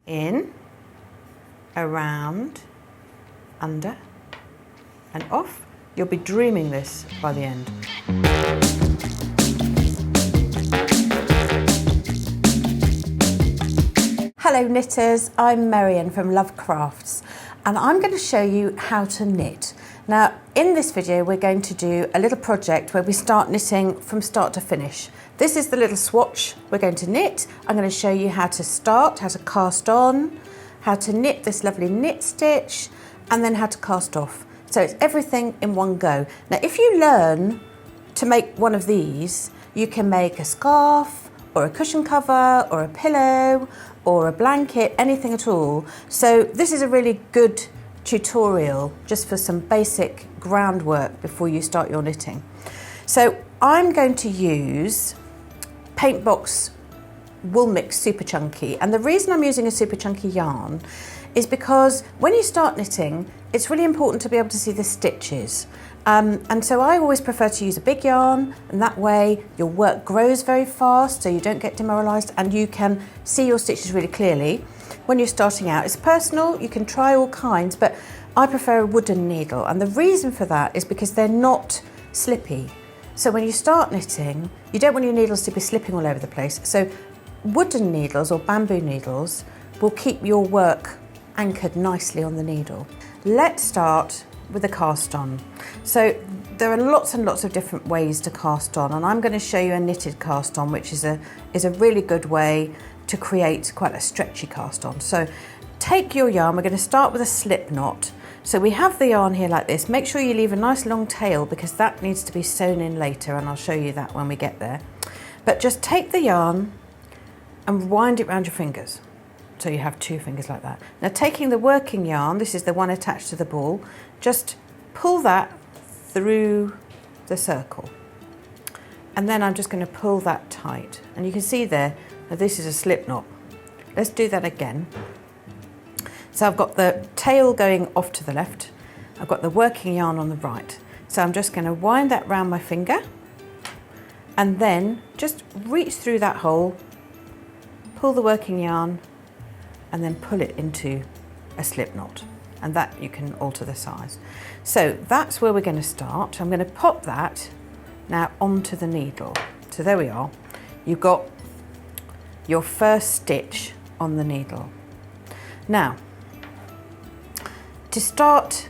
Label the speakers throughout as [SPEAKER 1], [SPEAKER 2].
[SPEAKER 1] in, around, under, and off. You'll be dreaming this by the end. Hello knitters, I'm Merion from Love Crafts, and I'm going to show you how to knit. Now in this video we're going to do a little project where we start knitting from start to finish. This is the little swatch we're going to knit. I'm going to show you how to start, how to cast on, how to knit this lovely knit stitch, and then how to cast off. So it's everything in one go. Now if you learn to make one of these, you can make a scarf or a cushion cover or a pillow or a blanket, anything at all. So this is a really good tutorial just for some basic groundwork before you start your knitting. So I'm going to use Paintbox Wool Mix Super Chunky, and the reason I'm using a super chunky yarn is because when you start knitting it's really important to be able to see the stitches. And so I always prefer to use a big yarn, and that way your work grows very fast so you don't get demoralised and you can see your stitches really clearly. When you're starting out, it's personal, you can try all kinds, but I prefer a wooden needle, and the reason for that is because they're not slippy. So when you start knitting, you don't want your needles to be slipping all over the place. So wooden needles or bamboo needles will keep your work anchored nicely on the needle. Let's start with the cast on. So there are lots and lots of different ways to cast on, and I'm going to show you a knitted cast on, which is a really good way to create quite a stretchy cast on. So take your yarn, we're going to start with a slip knot. So we have the yarn here like this. Make sure you leave a nice long tail because that needs to be sewn in later, and I'll show you that when we get there. But just take the yarn and wind it around your fingers. So you have two fingers like that. Now taking the working yarn, this is the one attached to the ball, just pull that through the circle. And then I'm just going to pull that tight. And you can see there that this is a slip knot. Let's do that again. So I've got the tail going off to the left. I've got the working yarn on the right. So I'm just going to wind that round my finger and then just reach through that hole, pull the working yarn, and then pull it into a slip knot, and that you can alter the size. So that's where we're going to start. I'm going to pop that now onto the needle. So there we are. You've got your first stitch on the needle. Now, to start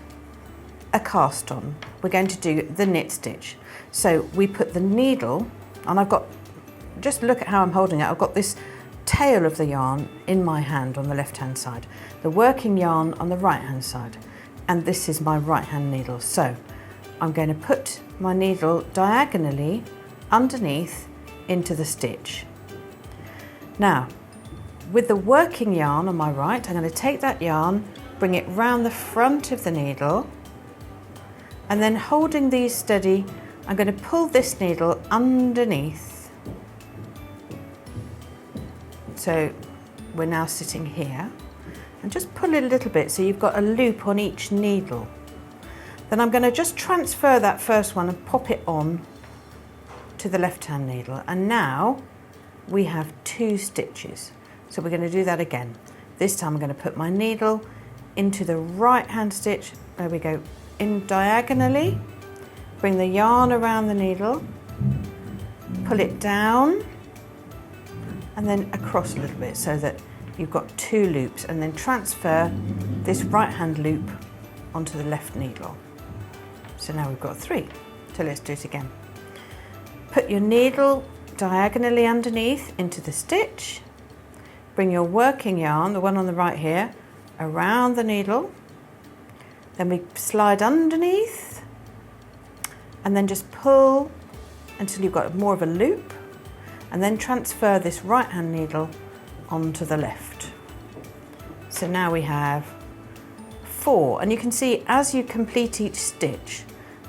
[SPEAKER 1] a cast on, we're going to do the knit stitch. So we put the needle, and I've got, just look at how I'm holding it, I've got this tail of the yarn in my hand on the left hand side, the working yarn on the right hand side, and this is my right hand needle. So I'm going to put my needle diagonally underneath into the stitch. Now with the working yarn on my right, I'm going to take that yarn, bring it round the front of the needle, and then holding these steady, I'm going to pull this needle underneath. So we're now sitting here, and just pull it a little bit so you've got a loop on each needle. Then I'm going to just transfer that first one and pop it on to the left hand needle, and now we have two stitches. So we're going to do that again. This time I'm going to put my needle into the right hand stitch. There we go, in diagonally, bring the yarn around the needle, pull it down, and then across a little bit so that you've got two loops, and then transfer this right hand loop onto the left needle. So now we've got three. So let's do it again. Put your needle diagonally underneath into the stitch, bring your working yarn, the one on the right here, around the needle, then we slide underneath, and then just pull until you've got more of a loop, and then transfer this right hand needle onto the left. So now we have four, and you can see as you complete each stitch,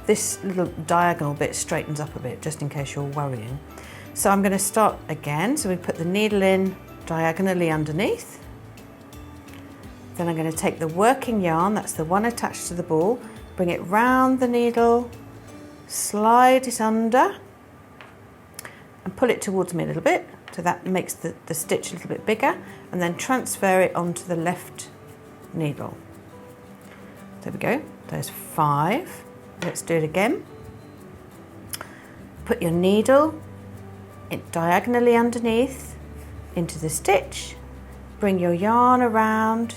[SPEAKER 1] this little diagonal bit straightens up a bit, just in case you're worrying. So I'm going to start again. So we put the needle in diagonally underneath. Then I'm going to take the working yarn, that's the one attached to the ball, bring it round the needle, slide it under, and pull it towards me a little bit, So that makes the stitch a little bit bigger, and then transfer it onto the left needle. There we go, there's 5. Let's do it again. Put your needle diagonally underneath into the stitch, bring your yarn around,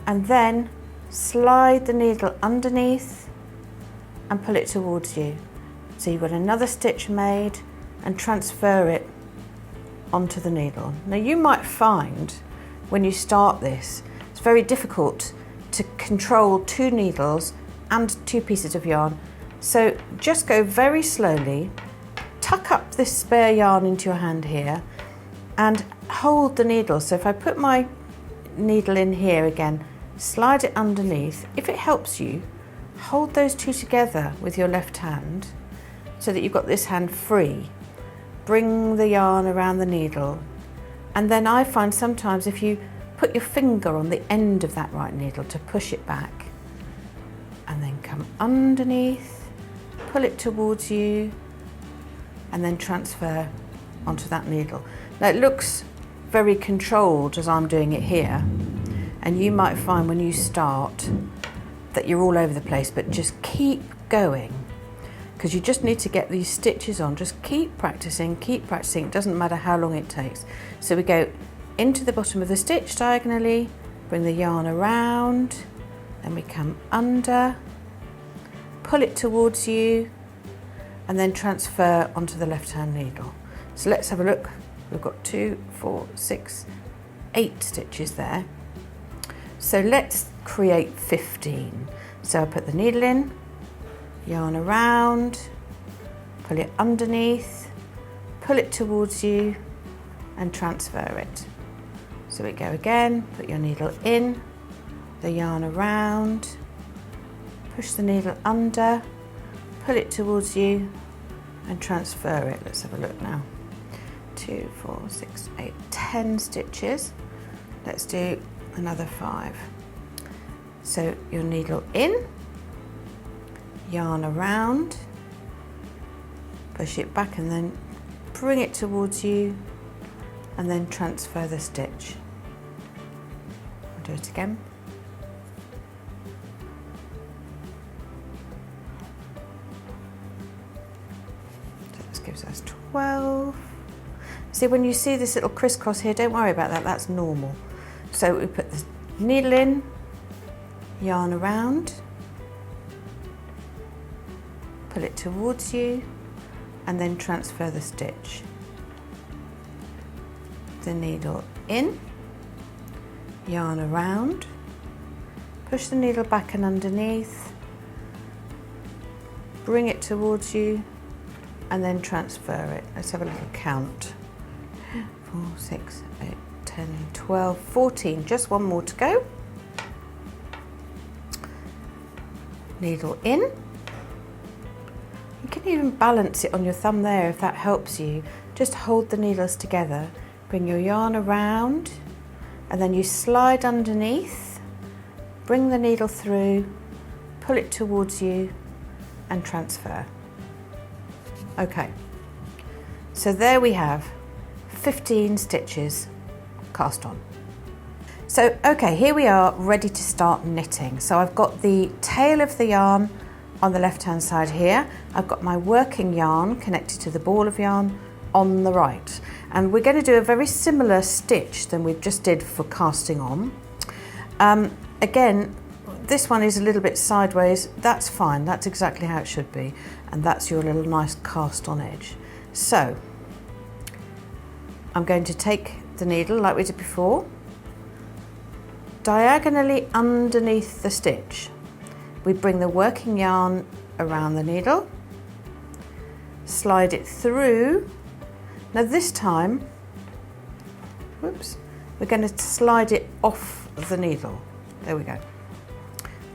[SPEAKER 1] and then slide the needle underneath and pull it towards you. So you've got another stitch made, and transfer it onto the needle. Now you might find when you start this, it's very difficult to control 2 needles and 2 pieces of yarn. So just go very slowly, tuck up this spare yarn into your hand here and hold the needle. So if I put my needle in here again, slide it underneath. If it helps you, hold those 2 together with your left hand so that you've got this hand free. Bring the yarn around the needle, and then I find sometimes if you put your finger on the end of that right needle to push it back, and then come underneath, pull it towards you, and then transfer onto that needle. Now it looks very controlled as I'm doing it here, and you might find when you start that you're all over the place, but just keep going, because you just need to get these stitches on. Just keep practicing, it doesn't matter how long it takes. So we go into the bottom of the stitch diagonally, bring the yarn around, then we come under, pull it towards you, and then transfer onto the left hand needle. So let's have a look. We've got 2, 4, 6, 8 stitches there. So let's create 15. So I put the needle in, yarn around, pull it underneath, pull it towards you, and transfer it. So we go again, put your needle in, the yarn around, push the needle under, pull it towards you, and transfer it. Let's have a look now. 2, 4, 6, 8, 10 stitches. Let's do another 5. So your needle in, yarn around, push it back, and then bring it towards you, and then transfer the stitch. I'll do it again. So this gives us 12. See, when you see this little crisscross here, don't worry about that, that's normal. So we put the needle in, yarn around, pull it towards you, and then transfer the stitch. The needle in, yarn around, push the needle back and underneath, bring it towards you, and then transfer it. Let's have a little count. 4, 6, 8, 10, 12, 14. Just one more to go. Needle in. You can even balance it on your thumb there if that helps you. Just hold the needles together. Bring your yarn around, and then you slide underneath, bring the needle through, pull it towards you, and transfer. Okay, so there we have 15 stitches cast on. So, okay, here we are ready to start knitting. So I've got the tail of the yarn on the left-hand side here. I've got my working yarn connected to the ball of yarn on the right. And we're going to do a very similar stitch than we just did for casting on. Again, this one is a little bit sideways. That's fine, that's exactly how it should be. And that's your little nice cast on edge. So, I'm going to take the needle like we did before, diagonally underneath the stitch. We bring the working yarn around the needle, slide it through. Now this time, whoops, we're going to slide it off the needle. There we go.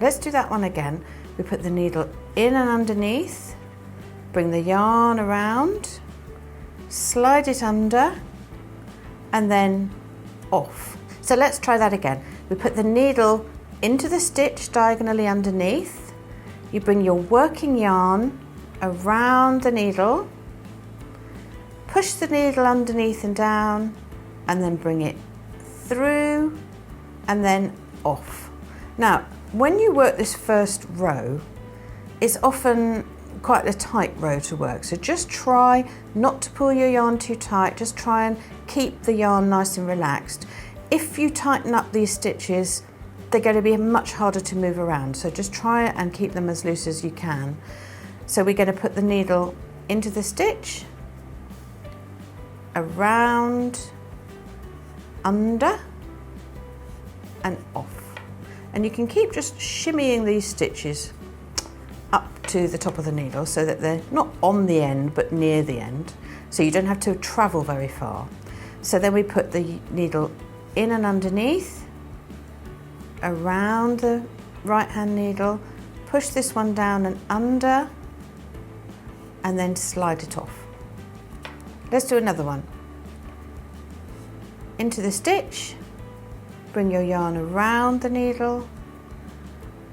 [SPEAKER 1] Let's do that one again. We put the needle in and underneath, bring the yarn around, slide it under, and then off. So let's try that again. We put the needle into the stitch diagonally underneath. You bring your working yarn around the needle, push the needle underneath and down, and then bring it through and then off. Now, when you work this first row, it's often quite a tight row to work, so just try not to pull your yarn too tight, just try and keep the yarn nice and relaxed. If you tighten up these stitches, they're going to be much harder to move around, so just try and keep them as loose as you can. So we're going to put the needle into the stitch, around, under and off, and you can keep just shimmying these stitches up to the top of the needle so that they're not on the end but near the end, so you don't have to travel very far. So then we put the needle in and underneath, around the right hand needle, push this one down and under, and then slide it off. Let's do another one. Into the stitch, bring your yarn around the needle,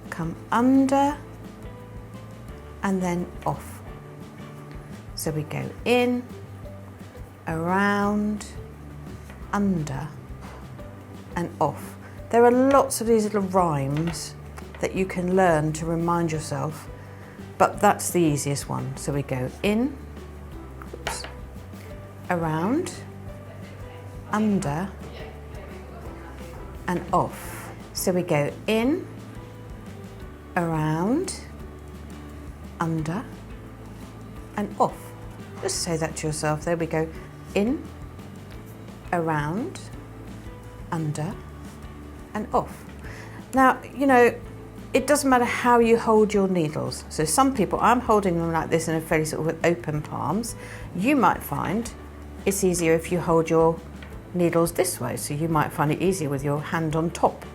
[SPEAKER 1] come under and then off. So we go in, around, under and off. There are lots of these little rhymes that you can learn to remind yourself, but that's the easiest one. So we go in, oops, around, under and off. So we go in, around, under and off. Just say that to yourself. There we go. In, around, under and off. Now, you know, it doesn't matter how you hold your needles. So some people, I'm holding them like this in a fairly sort of with open palms. You might find it's easier if you hold your needles this way. So you might find it easier with your hand on top.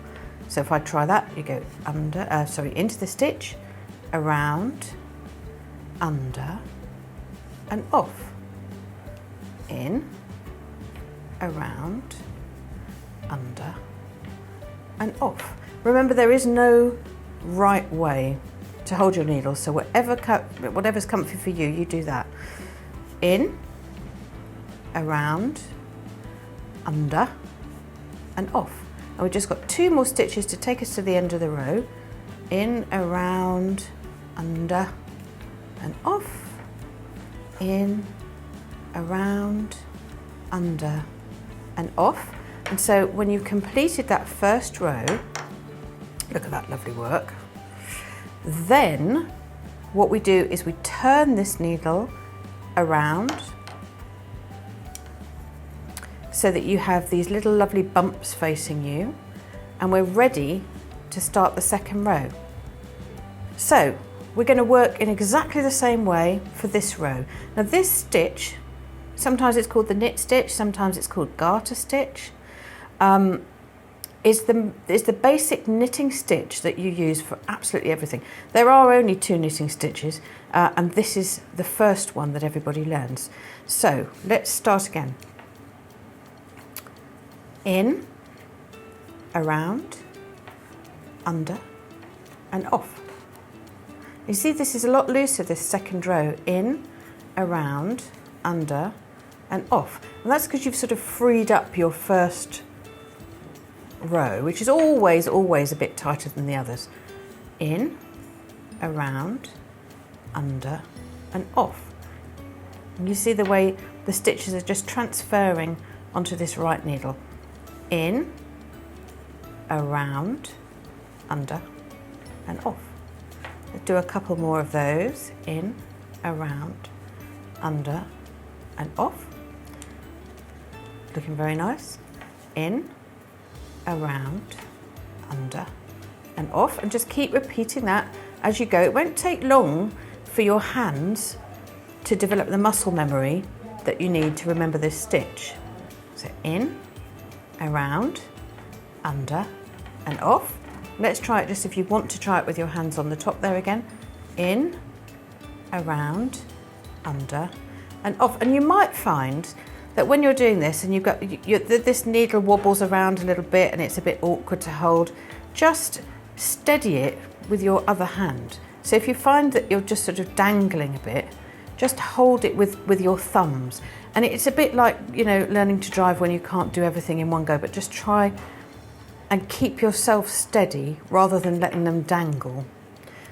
[SPEAKER 1] So if I try that, you go under, into the stitch, around, under and off. In, around, under and off. Remember, there is no right way to hold your needles, so whatever's comfy for you, you do that. In, around, under and off. And we've just got 2 more stitches to take us to the end of the row. In, around, under and off. In, around, under and off. And so when you've completed that first row, look at that lovely work, then what we do is we turn this needle around so that you have these little lovely bumps facing you, and we're ready to start the second row. So we're going to work in exactly the same way for this row. Now this stitch, sometimes it's called the knit stitch, sometimes it's called garter stitch, is the basic knitting stitch that you use for absolutely everything. There are only 2 knitting stitches, and this is the first one that everybody learns. So let's start again. In, around, under and off. You see, this is a lot looser, this second row. In, around, under and off. And that's because you've sort of freed up your first row, which is always a bit tighter than the others. In, around, under and off. And you see the way the stitches are just transferring onto this right needle. In, around, under and off. Let's do a couple more of those. In, around, under and off. Looking very nice. In, around, under and off, and just keep repeating that as you go. It won't take long for your hands to develop the muscle memory that you need to remember this stitch. So in, around, under and off. Let's try it just if you want to try it with your hands on the top there again. In, around, under and off. And you might find that when you're doing this and you've got this needle wobbles around a little bit and it's a bit awkward to hold, just steady it with your other hand. So if you find that you're just sort of dangling a bit, just hold it with your thumbs And it's a bit like, you know, learning to drive when you can't do everything in one go, but just try and keep yourself steady rather than letting them dangle.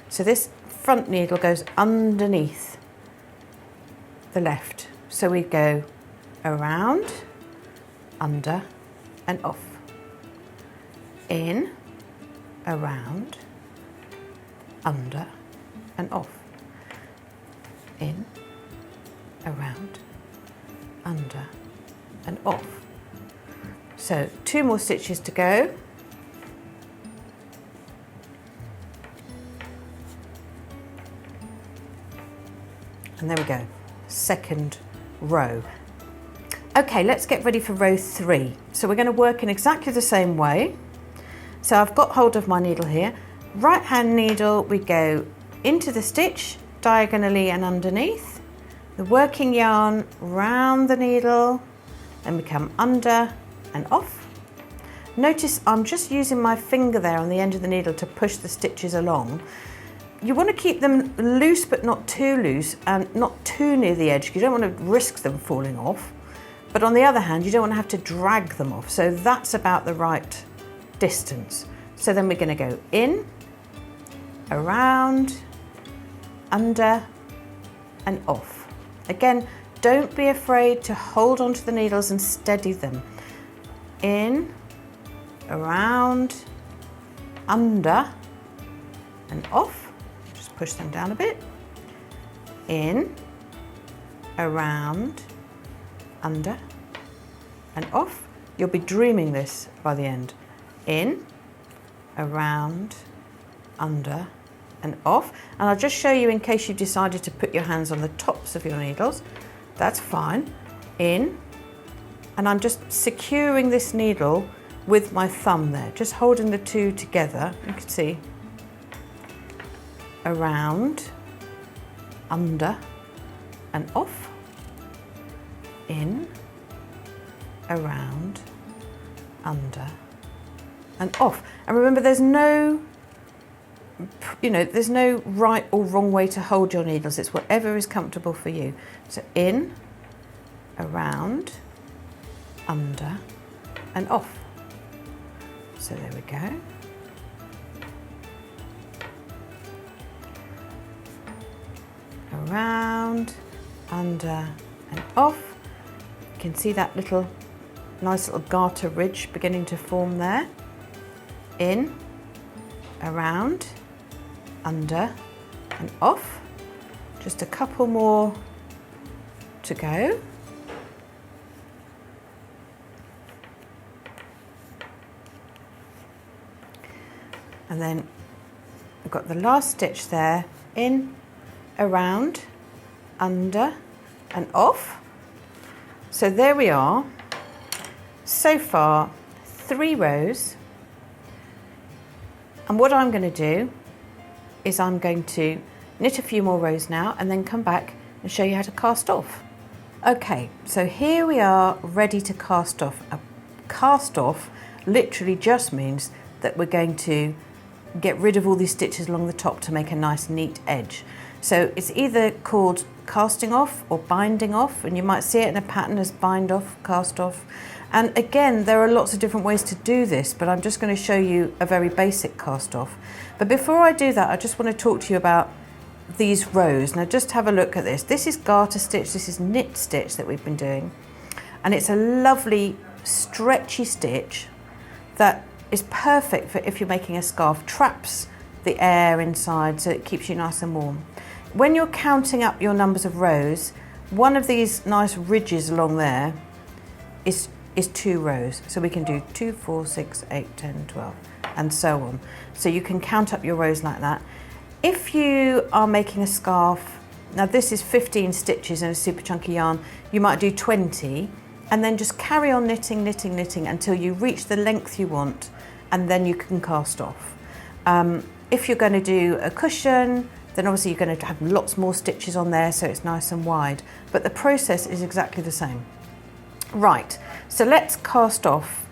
[SPEAKER 1] So this front needle goes underneath the left. So we go around, under and off. In, around, under and off. In, around, under and off. So 2 more stitches to go. And there we go, second row. Okay, let's get ready for row 3. So we're going to work in exactly the same way. So I've got hold of my needle here. Right hand needle, we go into the stitch diagonally and underneath. The working yarn round the needle, then we come under and off. Notice I'm just using my finger there on the end of the needle to push the stitches along. You want to keep them loose but not too loose and not too near the edge because you don't want to risk them falling off. But on the other hand, you don't want to have to drag them off. So that's about the right distance. So then we're going to go in, around, under and off. Again, don't be afraid to hold onto the needles and steady them. In, around, under and off. Just push them down a bit. In, around, under and off. You'll be dreaming this by the end. In, around, under and off. And I'll just show you in case you've decided to put your hands on the tops of your needles. That's fine. In, and I'm just securing this needle with my thumb there, just holding the two together. You can see. Around, under and off. In, around, under and off. And remember, there's no right or wrong way to hold your needles. It's whatever is comfortable for you. So in, around, under and off. So there we go. Around, under and off. You can see that nice little garter ridge beginning to form there. In, around, under and off. Just a couple more to go. And then I've got the last stitch there. In, around, under and off. So there we are. So far, 3 rows. And what I'm going to do is I'm going to knit a few more rows now and then come back and show you how to cast off. Okay, so here we are ready to cast off. A cast off literally just means that we're going to get rid of all these stitches along the top to make a nice neat edge. So it's either called casting off or binding off, and you might see it in a pattern as bind off, cast off. And again, there are lots of different ways to do this, but I'm just going to show you a very basic cast off. But before I do that, I just want to talk to you about these rows. Now just have a look at this. This is garter stitch, this is knit stitch that we've been doing. And it's a lovely stretchy stitch that is perfect for if you're making a scarf. Traps the air inside so it keeps you nice and warm. When you're counting up your numbers of rows, one of these nice ridges along there is 2 rows. So we can do 2, 4, 6, 8, 10, 12 and so on. So you can count up your rows like that. If you are making a scarf, now this is 15 stitches in a super chunky yarn, you might do 20 and then just carry on knitting, knitting, knitting until you reach the length you want, and then you can cast off. If you're going to do a cushion, then obviously you're going to have lots more stitches on there so it's nice and wide, but the process is exactly the same. Right, so let's cast off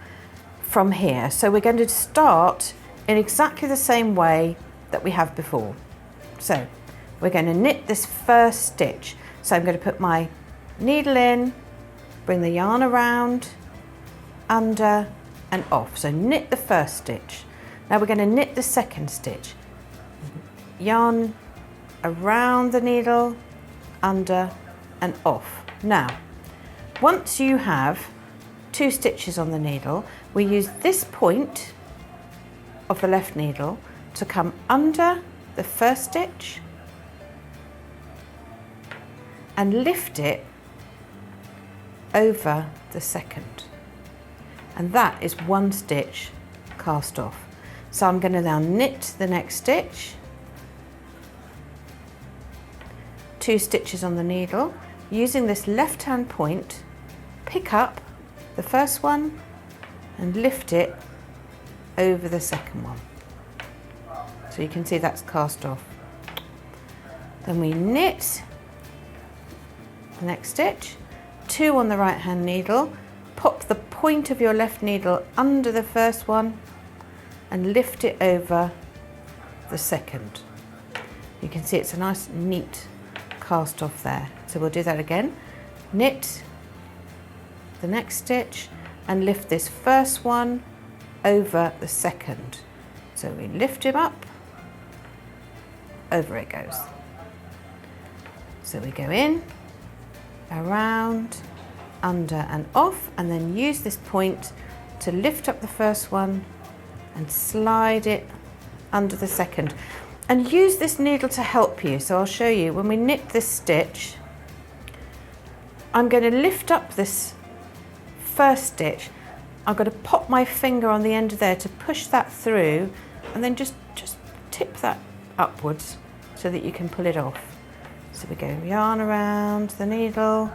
[SPEAKER 1] from here. So we're going to start in exactly the same way that we have before. So we're going to knit this first stitch. So I'm going to put my needle in, bring the yarn around, under and off. So knit the first stitch. Now we're going to knit the second stitch. Yarn around the needle, under and off. Now, once you have 2 stitches on the needle, we use this point of the left needle to come under the first stitch and lift it over the second. And that is 1 stitch cast off. So I'm going to now knit the next stitch, 2 stitches on the needle, using this left hand point, pick up the first one and lift it over the second one. So you can see that's cast off. Then we knit the next stitch, 2 on the right hand needle, pop the point of your left needle under the first one and lift it over the second. You can see it's a nice neat cast off there. So we'll do that again. Knit the next stitch and lift this first one over the second. So we lift him up, over it goes. So we go in, around, under and off, and then use this point to lift up the first one and slide it under the second. And use this needle to help you. So I'll show you, when we knit this stitch, I'm going to lift up this first stitch. I'm going to pop my finger on the end of there to push that through, and then just tip that upwards so that you can pull it off. So we go yarn around the needle,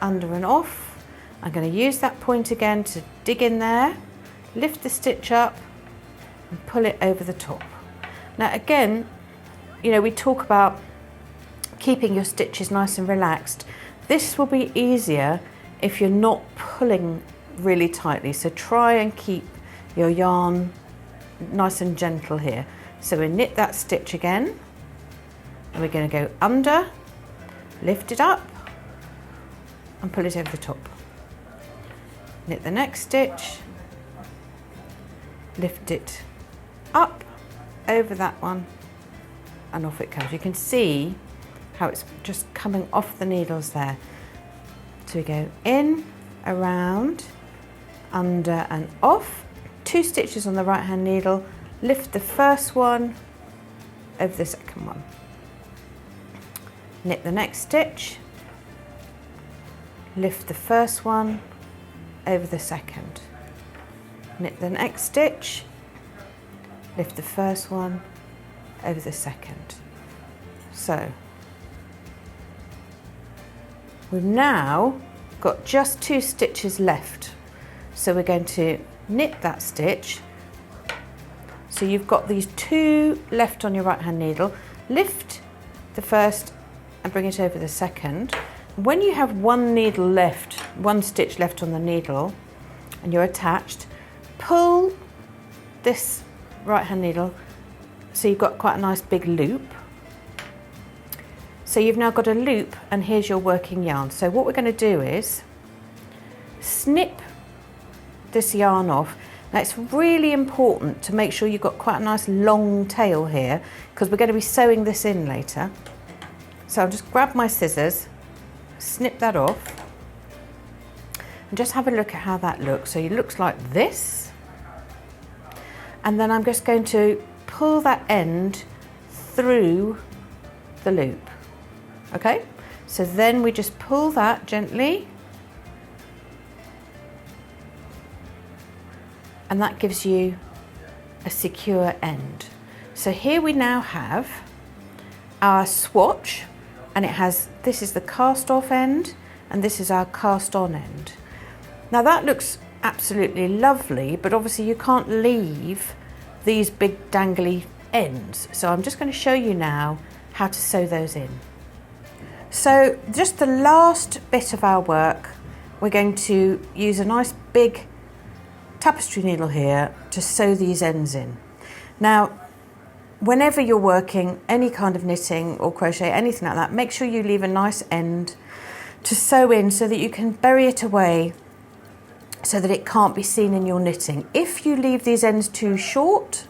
[SPEAKER 1] under and off. I'm going to use that point again to dig in there, lift the stitch up and pull it over the top. Now again, you know, we talk about keeping your stitches nice and relaxed. This will be easier if you're not pulling really tightly. So try and keep your yarn nice and gentle here. So we knit that stitch again, and we're going to go under, lift it up and pull it over the top. Knit the next stitch, lift it up over that one and off it comes. You can see how it's just coming off the needles there. So we go in, around, under and off, 2 stitches on the right hand needle, lift the first one over the second one. Knit the next stitch, lift the first one over the second. Knit the next stitch, lift the first one over the second. So we've now got just 2 stitches left. So we're going to knit that stitch. So you've got these 2 left on your right hand needle, lift the first and bring it over the second. When you have 1 needle left, 1 stitch left on the needle and you're attached, pull this right hand needle so you've got quite a nice big loop. So you've now got a loop and here's your working yarn. So what we're going to do is snip this yarn off. Now it's really important to make sure you've got quite a nice long tail here because we're going to be sewing this in later. So I'll just grab my scissors, snip that off and just have a look at how that looks. So it looks like this, and then I'm just going to pull that end through the loop. Okay, so then we just pull that gently and that gives you a secure end. So here we now have our swatch, and it has, this is the cast off end and this is our cast on end. Now that looks absolutely lovely, but obviously you can't leave these big dangly ends. So I'm just going to show you now how to sew those in. So just the last bit of our work, we're going to use a nice big tapestry needle here to sew these ends in. Now, whenever you're working any kind of knitting or crochet, anything like that, make sure you leave a nice end to sew in so that you can bury it away so that it can't be seen in your knitting. If you leave these ends too short,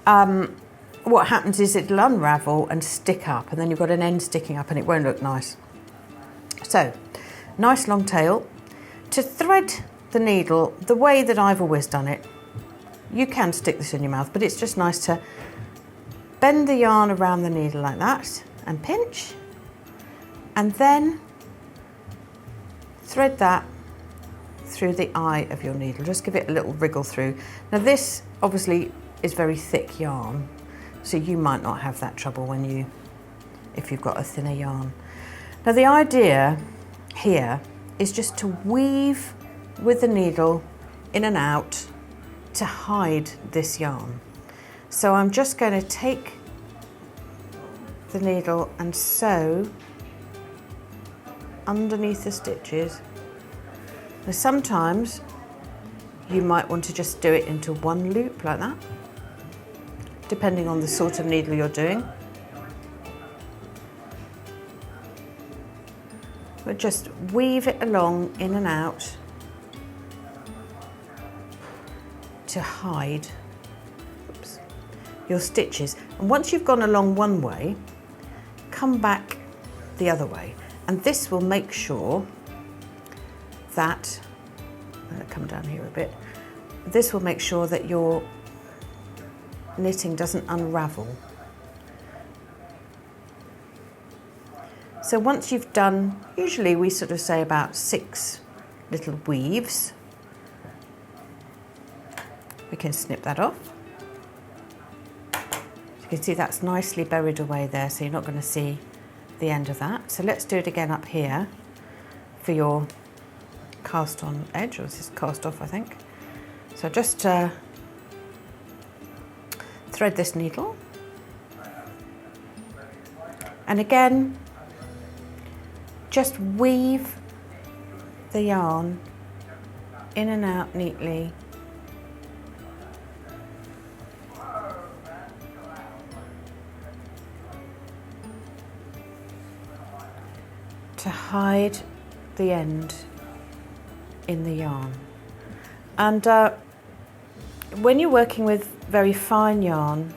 [SPEAKER 1] what happens is it'll unravel and stick up, and then you've got an end sticking up and it won't look nice. So, nice long tail. To thread the needle the way that I've always done it, you can stick this in your mouth, but it's just nice to bend the yarn around the needle like that and pinch, and then thread that through the eye of your needle. Just give it a little wriggle through. Now this obviously is very thick yarn, so you might not have that trouble if you've got a thinner yarn. Now the idea here is just to weave with the needle in and out to hide this yarn. So I'm just going to take the needle and sew underneath the stitches. Now sometimes you might want to just do it into one loop like that, depending on the sort of needle you're doing. But just weave it along in and out to hide your stitches. And once you've gone along one way, come back the other way. And this will make sure that, I'm going to come down here a bit, this will make sure that your knitting doesn't unravel. So once you've done, usually we sort of say about 6 little weaves, we can snip that off. You can see that's nicely buried away there, so you're not going to see the end of that. So let's do it again up here for your cast on edge, or this is cast off I think. So just thread this needle, and again just weave the yarn in and out neatly to hide the end in the yarn. And when you're working with very fine yarn,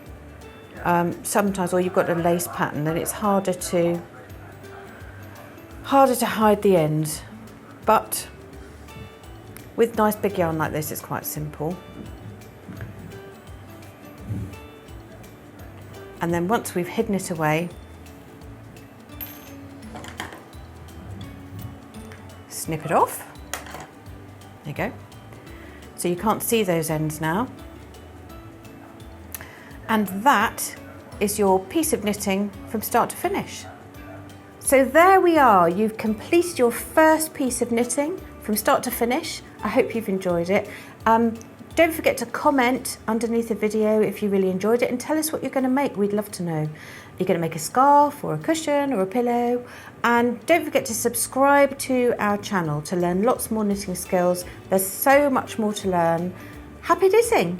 [SPEAKER 1] sometimes, or you've got a lace pattern, then it's harder to hide the ends. But with nice big yarn like this, it's quite simple. And then once we've hidden it away, snip it off. There you go. So you can't see those ends now. And that is your piece of knitting from start to finish. So there we are, you've completed your first piece of knitting from start to finish. I hope you've enjoyed it. Don't forget to comment underneath the video if you really enjoyed it, and tell us what you're going to make. We'd love to know. You're going to make a scarf or a cushion or a pillow. And don't forget to subscribe to our channel to learn lots more knitting skills. There's so much more to learn. Happy knitting!